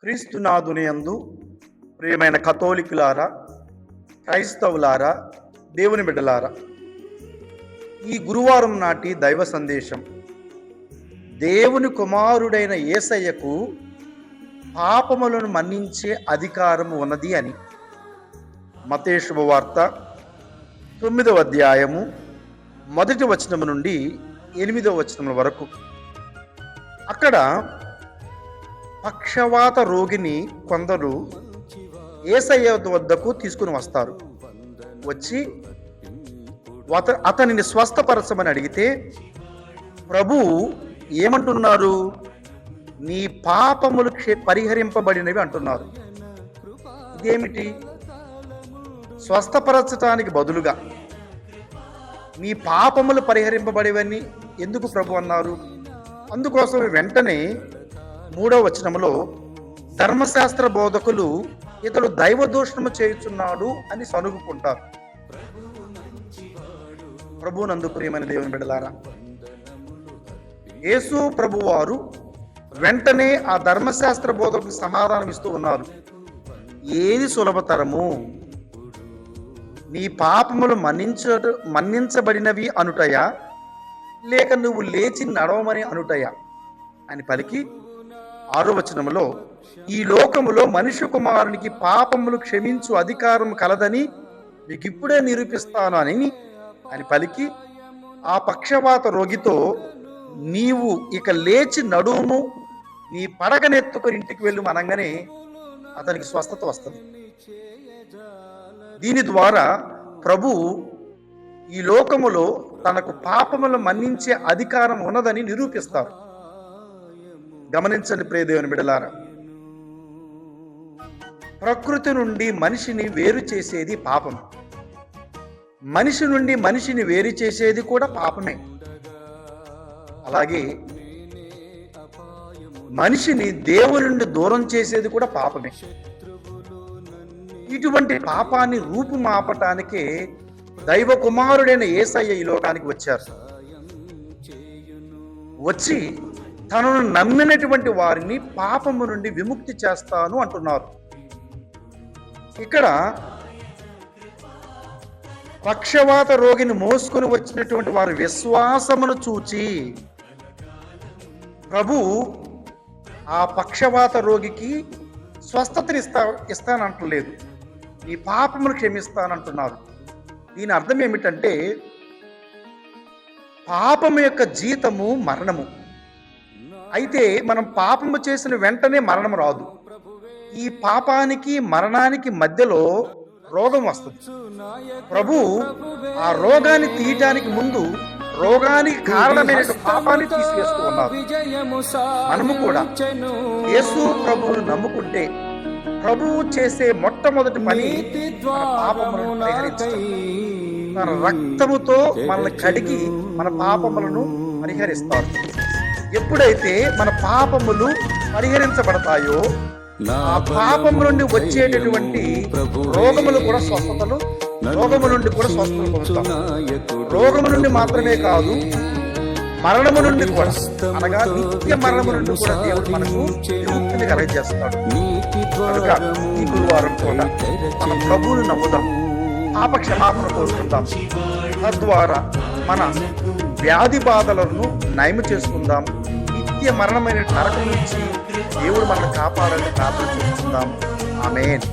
క్రీస్తునాథుని యందు ప్రియమైన కథోలికులారా, క్రైస్తవులారా, దేవుని బిడ్డలారా, ఈ గురువారం నాటి దైవ సందేశం దేవుని కుమారుడైన యేసయ్యకు పాపములను మన్నించే అధికారము ఉన్నది అని. మత్తయి శుభవార్త 9వ అధ్యాయము 1వ వచనము నుండి 8వ వచనముల వరకు. అక్కడ పక్షవాత రోగిని కొందరు యేసయ్య వద్దకు తీసుకుని వస్తారు. వచ్చి అతనిని స్వస్థపరచమని అడిగితే ప్రభువు ఏమంటున్నారు? నీ పాపములు పరిహరింపబడినవి అంటున్నారు. ఇదేమిటి? స్వస్థపరచటానికి బదులుగా నీ పాపములు పరిహరింపబడేవని ఎందుకు ప్రభు అన్నారు? అందుకోసం వెంటనే 3వ వచనములో ధర్మశాస్త్ర బోధకులు ఇతడు దైవదూషణము చేయుచున్నాడు అని సనుగుకుంటారు. ప్రభువునందు ప్రియమైన దేవుని బిడ్డలారా, యేసు ప్రభువారు వెంటనే ఆ ధర్మశాస్త్ర బోధకులకు సమాధానం ఇస్తూ ఉన్నారు. ఏది సులభతరము? నీ పాపములు మన్నించబడినవి అనుటయా, లేక నువ్వు లేచి నడవమని అనుటయా అని పలికి 6వ వచనములో ఈ లోకములో మనుష్య కుమారునికి పాపములు క్షమించు అధికారం కలదని మీకు ఇప్పుడే నిరూపిస్తాను అని పలికి ఆ పక్షవాత రోగితో నీవు ఇక లేచి నడుము, నీ పడకనెత్తుకొని ఇంటికి వెళ్ళు అనగానే అతనికి స్వస్థత వస్తుంది. దీని ద్వారా ప్రభు ఈ లోకములో తనకు పాపములు మన్నించే అధికారం ఉన్నదని నిరూపిస్తారు. గమనించండి ప్రియ దేవుని బిడ్డలారా, ప్రకృతి నుండి మనిషిని వేరు చేసేది పాపం. మనిషి నుండి మనిషిని వేరు చేసేది కూడా పాపమే. అలాగే మనిషిని దేవుని నుండి దూరం చేసేది కూడా పాపమే. ఇటువంటి పాపాన్ని రూపుమాపటానికే దైవ కుమారుడైన యేసయ్య ఈ లోకానికి వచ్చారు. వచ్చి తనను నమ్మినటువంటి వారిని పాపము నుండి విముక్తి చేస్తాను అంటున్నారు. ఇక్కడ పక్షవాత రోగిని మోసుకొని వచ్చినటువంటి వారి విశ్వాసమును చూచి ప్రభు ఆ పక్షవాత రోగికి స్వస్థతని ఇస్తానంటలేదు, నీ పాపమును క్షమిస్తానంటున్నారు. దీని అర్థం ఏమిటంటే పాపము యొక్క జీతము మరణము. అయితే మనం పాపము చేసిన వెంటనే మరణం రాదు. ఈ పాపానికి మరణానికి మధ్యలో రోగం వస్తుంది. ప్రభు ఆ రోగాన్ని తీయటానికి ముందు రోగానికి కారణమైన పాపాన్ని తీసివేస్తూ ఉన్నారు. మనము కూడా యేసు ప్రభువును నమ్ముకుంటే ప్రభువు చేసే మొట్టమొదటి పని మన పాపములను పరిహరించడం. తన రక్తముతో మనల్ని కడిగి మన పాపములను పరిహరిస్తారు. ఎప్పుడైతే మన పాపములు పరిహరించబడతాయో ఆ పాపము నుండి వచ్చేటటువంటి రోగములు కూడా స్వస్థతలు, రోగము నుండి కూడా స్వస్థతలు పొందుతాం. రోగము నుండి మాత్రమే కాదు, మరణము నుండి కూడా, అనగా నిత్య మరణము నుండి కూడా దేవుడు మనకు విముక్తిని కలగజేస్తాడు. కనుక ఈ గురువారం కూడా మన ప్రభువును నమ్ముదాం, పాప క్షమాపణ కోరుకుందాం. తద్వారా మన వ్యాధి బాధలను నయము చేసుకుందాం. నిత్య మరణమైన నరకం నుంచి దేవుడు మనల్ని కాపాడాలని ప్రార్థన చేసుకుందాం. ఆమేన్.